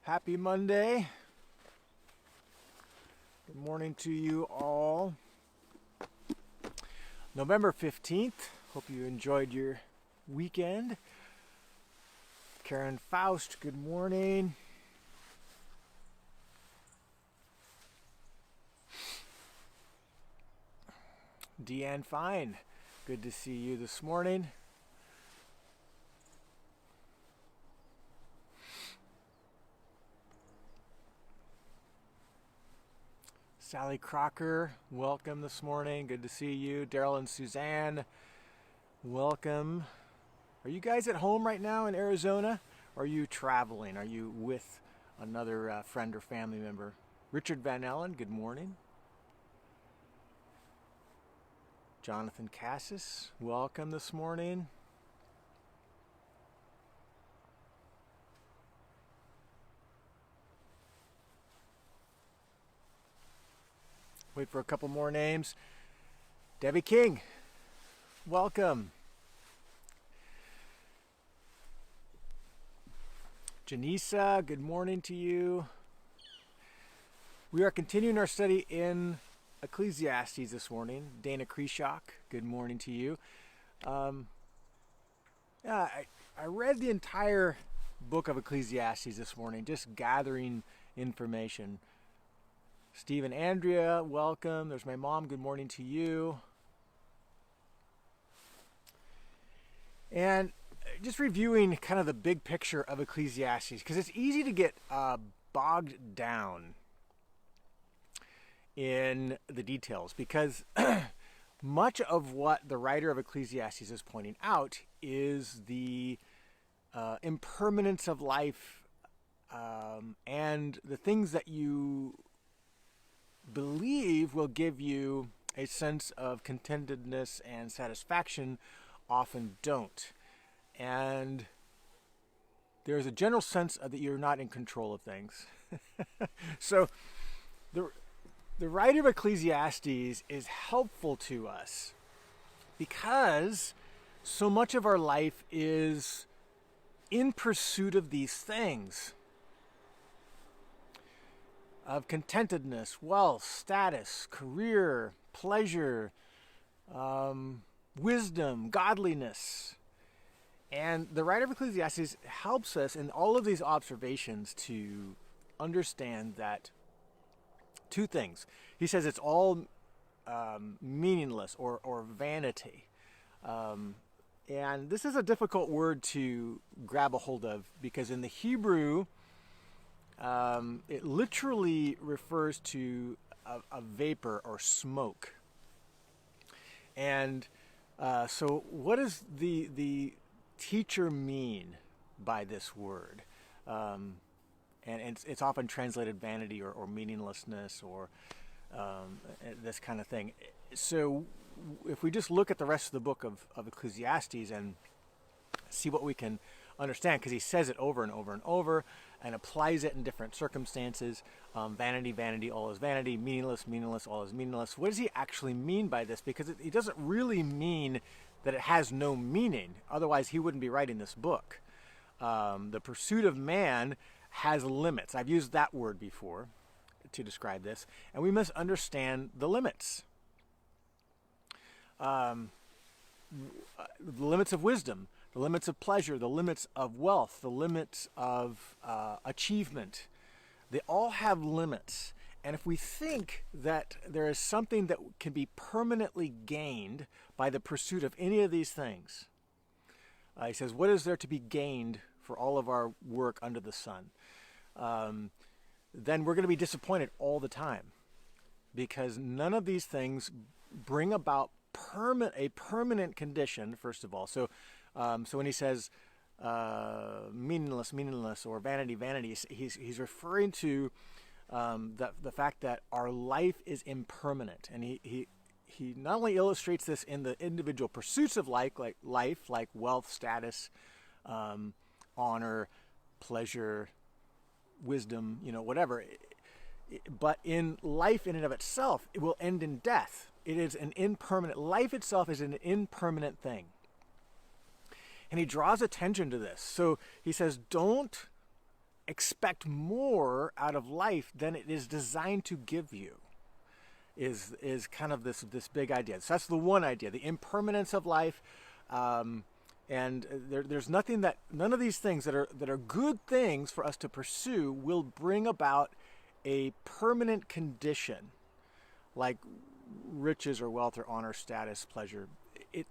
Happy Monday. Good morning to you all. November 15th. Hope you enjoyed your weekend. Karen Faust, good morning. Deanne Fine, good to see you this morning. Sally Crocker, welcome this morning. Good to see you. Daryl and Suzanne, welcome. Are you guys at home right now in Arizona? Or are you traveling? Are you with another friend or family member? Richard Van Ellen, good morning. Jonathan Cassis, welcome this morning. Wait for a couple more names. Debbie King, welcome. Janisa, good morning to you. We are continuing our study in Ecclesiastes this morning. Dana Kreshak, good morning to you. I read the entire book of Ecclesiastes this morning, just gathering information. Steve and Andrea, welcome. There's my mom. Good morning to you. And just reviewing kind of the big picture of Ecclesiastes, because it's easy to get bogged down in the details, because much of what the writer of Ecclesiastes is pointing out is the impermanence of life and the things that you believe will give you a sense of contentedness and satisfaction often don't. And there's a general sense that you're not in control of things. So the writer of Ecclesiastes is helpful to us because so much of our life is in pursuit of these things. Of contentedness, wealth, status, career, pleasure, wisdom, godliness. And the writer of Ecclesiastes helps us in all of these observations to understand that two things. He says it's all meaningless or vanity. And this is a difficult word to grab a hold of because in the Hebrew, it literally refers to a vapor or smoke. And so what does the teacher mean by this word? And it's often translated vanity or meaninglessness or this kind of thing. So if we just look at the rest of the book of Ecclesiastes and see what we can understand, because he says it over and over and over and applies it in different circumstances. Vanity, vanity, all is vanity. Meaningless, meaningless, all is meaningless. What does he actually mean by this? Because he doesn't really mean that it has no meaning. Otherwise, he wouldn't be writing this book. The pursuit of man has limits. I've used that word before to describe this. And we must understand the limits. The limits of wisdom, the limits of pleasure, the limits of wealth, the limits of achievement. They all have limits. And if we think that there is something that can be permanently gained by the pursuit of any of these things, he says, what is there to be gained for all of our work under the sun? Then we're going to be disappointed all the time because none of these things bring about a permanent condition, first of all. So when he says meaningless, meaningless, or vanity, vanity, he's referring to the fact that our life is impermanent. And he not only illustrates this in the individual pursuits of life, like wealth, status, honor, pleasure, wisdom, whatever, but in life in and of itself, it will end in death. It is an impermanent, life itself is an impermanent thing. And he draws attention to this. So he says, don't expect more out of life than it is designed to give you. Is kind of this big idea. So that's the one idea, the impermanence of life, and there's none of these things that are good things for us to pursue will bring about a permanent condition, like riches or wealth or honor, status, pleasure.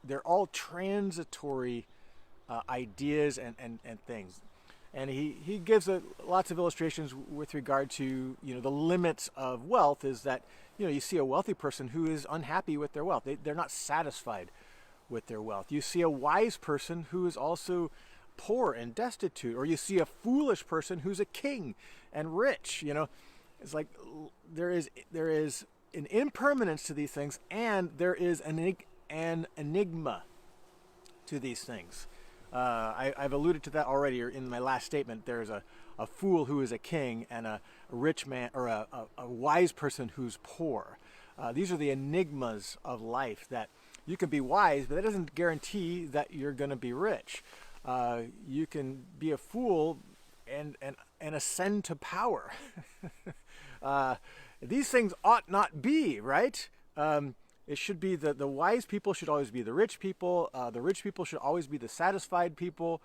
They're all transitory ideas and things. And he gives lots of illustrations with regard to, the limits of wealth. Is that, you see a wealthy person who is unhappy with their wealth. They're not satisfied with their wealth. You see a wise person who is also poor and destitute. Or you see a foolish person who's a king and rich. It's like there is an impermanence to these things, and there is an enigma to these things. I've alluded to that already in my last statement. There's a fool who is a king, and a rich man, or a wise person who's poor. These are the enigmas of life, that you can be wise, but that doesn't guarantee that you're going to be rich. You can be a fool and ascend to power. These things ought not be, right? It should be the wise people should always be the rich people. The rich people should always be the satisfied people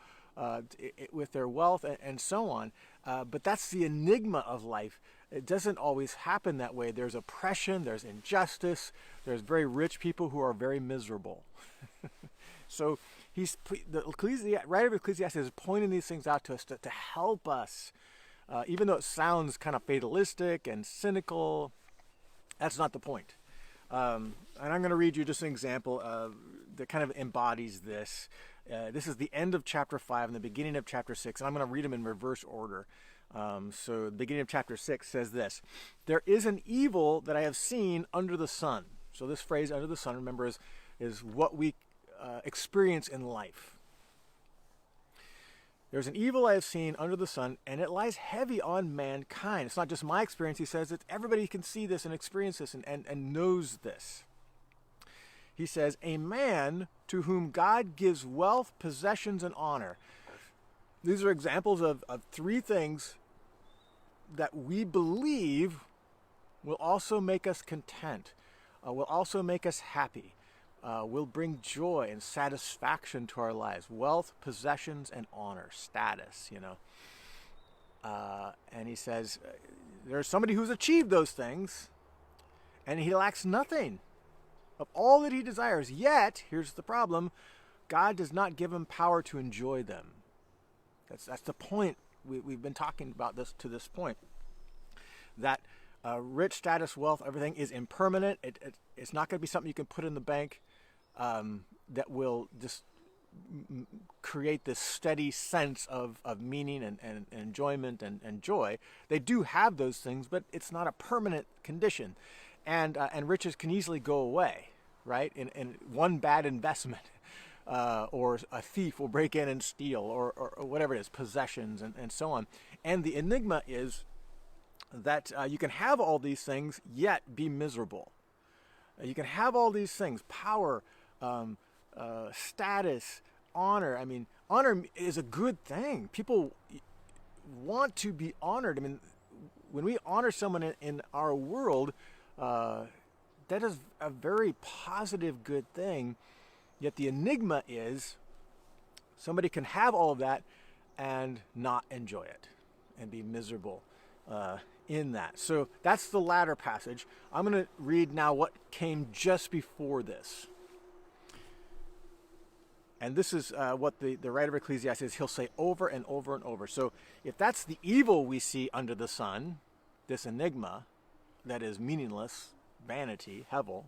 with their wealth, and so on. But that's the enigma of life. It doesn't always happen that way. There's oppression, there's injustice, there's very rich people who are very miserable. So the writer of Ecclesiastes is pointing these things out to us to help us. Even though it sounds kind of fatalistic and cynical, that's not the point. And I'm going to read you just an example that kind of embodies this. This is the end of chapter 5 and the beginning of chapter 6, and I'm going to read them in reverse order. So the beginning of chapter 6 says this: "There is an evil that I have seen under the sun." So this phrase, under the sun, remember, is what we experience in life. "There's an evil I have seen under the sun, and it lies heavy on mankind." It's not just my experience, he says. It's everybody can see this and experience this and knows this. He says, "A man to whom God gives wealth, possessions, and honor." These are examples of three things that we believe will also make us content, will also make us happy, will bring joy and satisfaction to our lives. Wealth, possessions, and honor, status, and he says, there's somebody who's achieved those things, and he lacks nothing of all that he desires. Yet, here's the problem, God does not give him power to enjoy them. That's the point. We've been talking about this to this point. That rich, status, wealth, everything is impermanent. It's not going to be something you can put in the bank that will just create this steady sense of meaning and enjoyment and joy. They do have those things, but it's not a permanent condition. And riches can easily go away, right? In one bad investment. Or a thief will break in and steal, or whatever it is, possessions and so on. And the enigma is that you can have all these things yet be miserable. You can have all these things, power, status, honor. I mean, honor is a good thing. People want to be honored. I mean, when we honor someone in our world, that is a very positive, good thing. Yet the enigma is somebody can have all of that and not enjoy it and be miserable in that. So that's the latter passage. I'm going to read now what came just before this. And this is what the writer of Ecclesiastes, he'll say over and over and over. So if that's the evil we see under the sun, this enigma that is meaningless, vanity, hevel,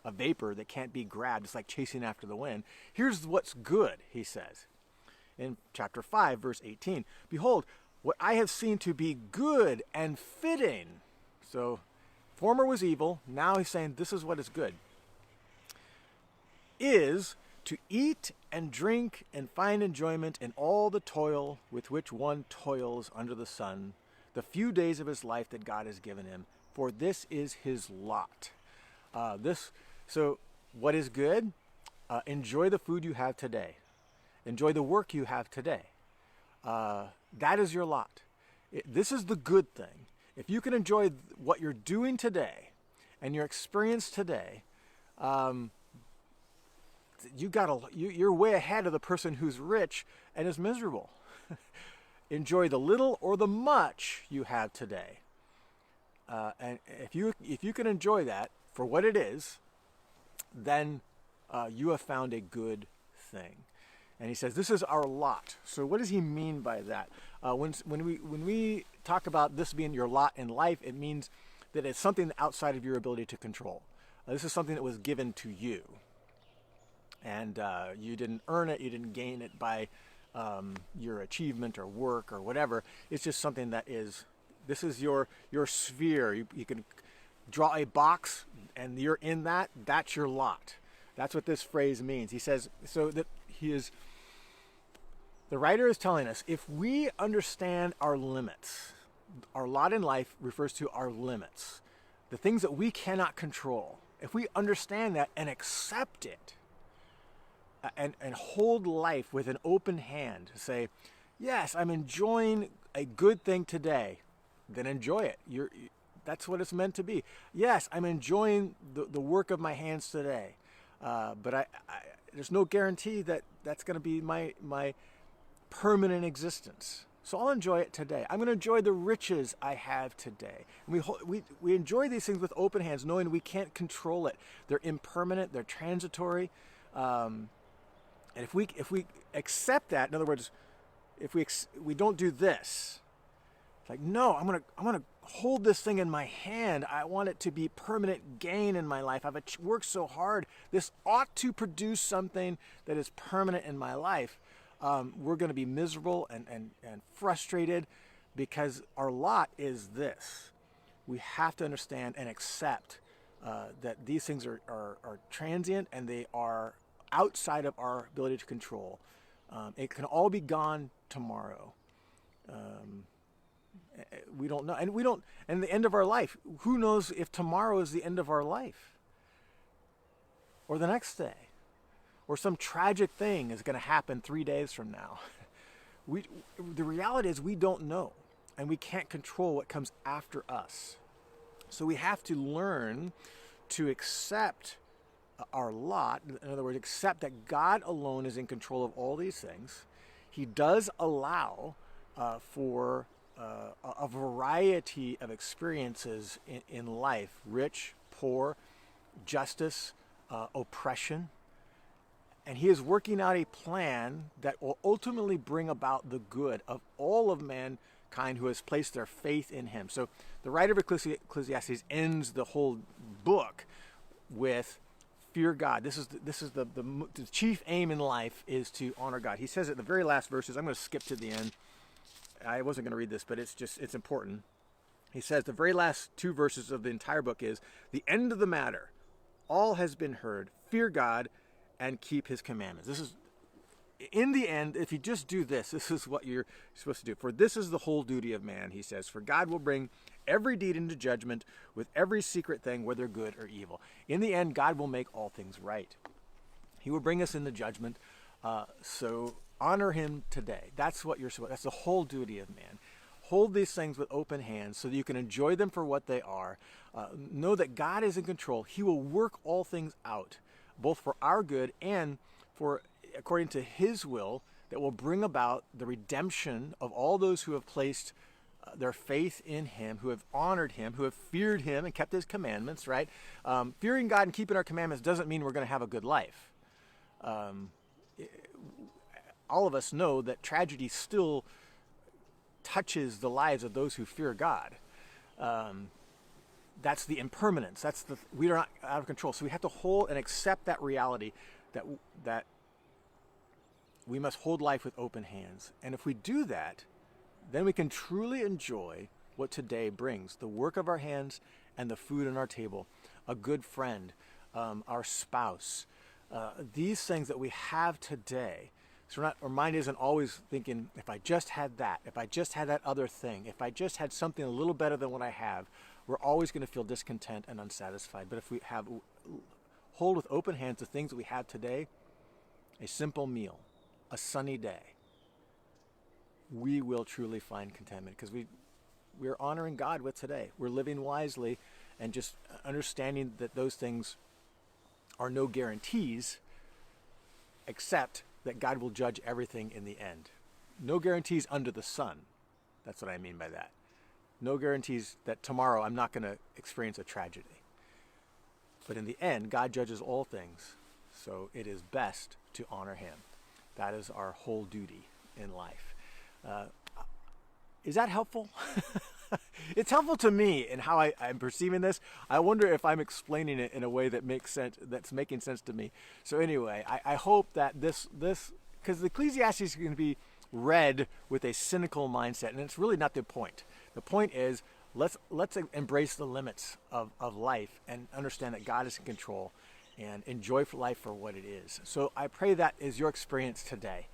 a vapor that can't be grabbed, it's like chasing after the wind. Here's what's good, he says. In chapter 5, verse 18, "Behold, what I have seen to be good and fitting." So, former was evil, now he's saying this is what is good. "Is to eat and drink and find enjoyment in all the toil with which one toils under the sun, the few days of his life that God has given him, for this is his lot." So what is good? Enjoy the food you have today. Enjoy the work you have today. That is your lot. This is the good thing. If you can enjoy what you're doing today and your experience today, you're way ahead of the person who's rich and is miserable. Enjoy the little or the much you have today. And if you can enjoy that for what it is, then you have found a good thing. And he says this is our lot. So what does he mean by that? When we talk about this being your lot in life, it means that it's something outside of your ability to control. This is something that was given to you, and you didn't earn it, you didn't gain it by your achievement or work or whatever. It's just something that is. This is your sphere. You can draw a box, and you're in that. That's your lot. That's what this phrase means. He says so that he is. The writer is telling us if we understand our limits, our lot in life refers to our limits, the things that we cannot control. If we understand that and accept it, and hold life with an open hand, say, yes, I'm enjoying a good thing today, then enjoy it. That's what it's meant to be. Yes, I'm enjoying the work of my hands today, but there's no guarantee that that's going to be my permanent existence. So I'll enjoy it today. I'm going to enjoy the riches I have today. And we enjoy these things with open hands, knowing we can't control it. They're impermanent. They're transitory. And if we accept that, in other words, if we don't do this, it's like, no, I'm gonna hold this thing in my hand. I want it to be permanent gain in my life. I've worked so hard. This ought to produce something that is permanent in my life. We're going to be miserable and frustrated because our lot is this. We have to understand and accept that these things are transient and they are outside of our ability to control. It can all be gone tomorrow. We don't know, and the end of our life. Who knows if tomorrow is the end of our life, or the next day, or some tragic thing is going to happen 3 days from now. The reality is we don't know, and we can't control what comes after us. So we have to learn to accept our lot. In other words, accept that God alone is in control of all these things. He does allow for a variety of experiences in life: rich, poor, justice, oppression. And he is working out a plan that will ultimately bring about the good of all of mankind who has placed their faith in him. So the writer of Ecclesiastes ends the whole book with fear God. This is the chief aim in life is to honor God. He says it in the very last verses. I'm going to skip to the end. I wasn't going to read this, but it's important. He says the very last 2 verses of the entire book is the end of the matter. All has been heard. Fear God and keep his commandments. This is, in the end, if you just do this, this is what you're supposed to do. For this is the whole duty of man, he says. For God will bring every deed into judgment with every secret thing, whether good or evil. In the end, God will make all things right. He will bring us into judgment. So honor him today. That's what you're supposed. That's the whole duty of man. Hold these things with open hands so that you can enjoy them for what they are. Know that God is in control. He will work all things out, both for our good and for according to his will, that will bring about the redemption of all those who have placed their faith in him, who have honored him, who have feared him and kept his commandments, right? Fearing God and keeping our commandments doesn't mean we're going to have a good life. All of us know that tragedy still touches the lives of those who fear God. That's the impermanence. We are not out of control. So we have to hold and accept that reality that we must hold life with open hands. And if we do that, then we can truly enjoy what today brings: the work of our hands and the food on our table, a good friend, our spouse, these things that we have today. So our mind isn't always thinking, if I just had that, if I just had that other thing, if I just had something a little better than what I have, we're always going to feel discontent and unsatisfied. But if we hold with open hands the things that we have today, a simple meal, a sunny day, we will truly find contentment because we're honoring God with today. We're living wisely and just understanding that those things are no guarantees, except that God will judge everything in the end. No guarantees under the sun. That's what I mean by that. No guarantees that tomorrow I'm not going to experience a tragedy. But in the end, God judges all things, so it is best to honor him. That is our whole duty in life. Is that helpful? It's helpful to me in how I'm perceiving this. I wonder if I'm explaining it in a way that makes sense, that's making sense to me. So anyway, I hope that this, because Ecclesiastes is going to be read with a cynical mindset, and it's really not the point. The point is, let's embrace the limits of life and understand that God is in control and enjoy life for what it is. So I pray that is your experience today.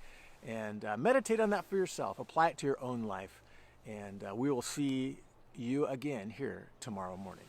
And meditate on that for yourself. Apply it to your own life. And we will see you again here tomorrow morning.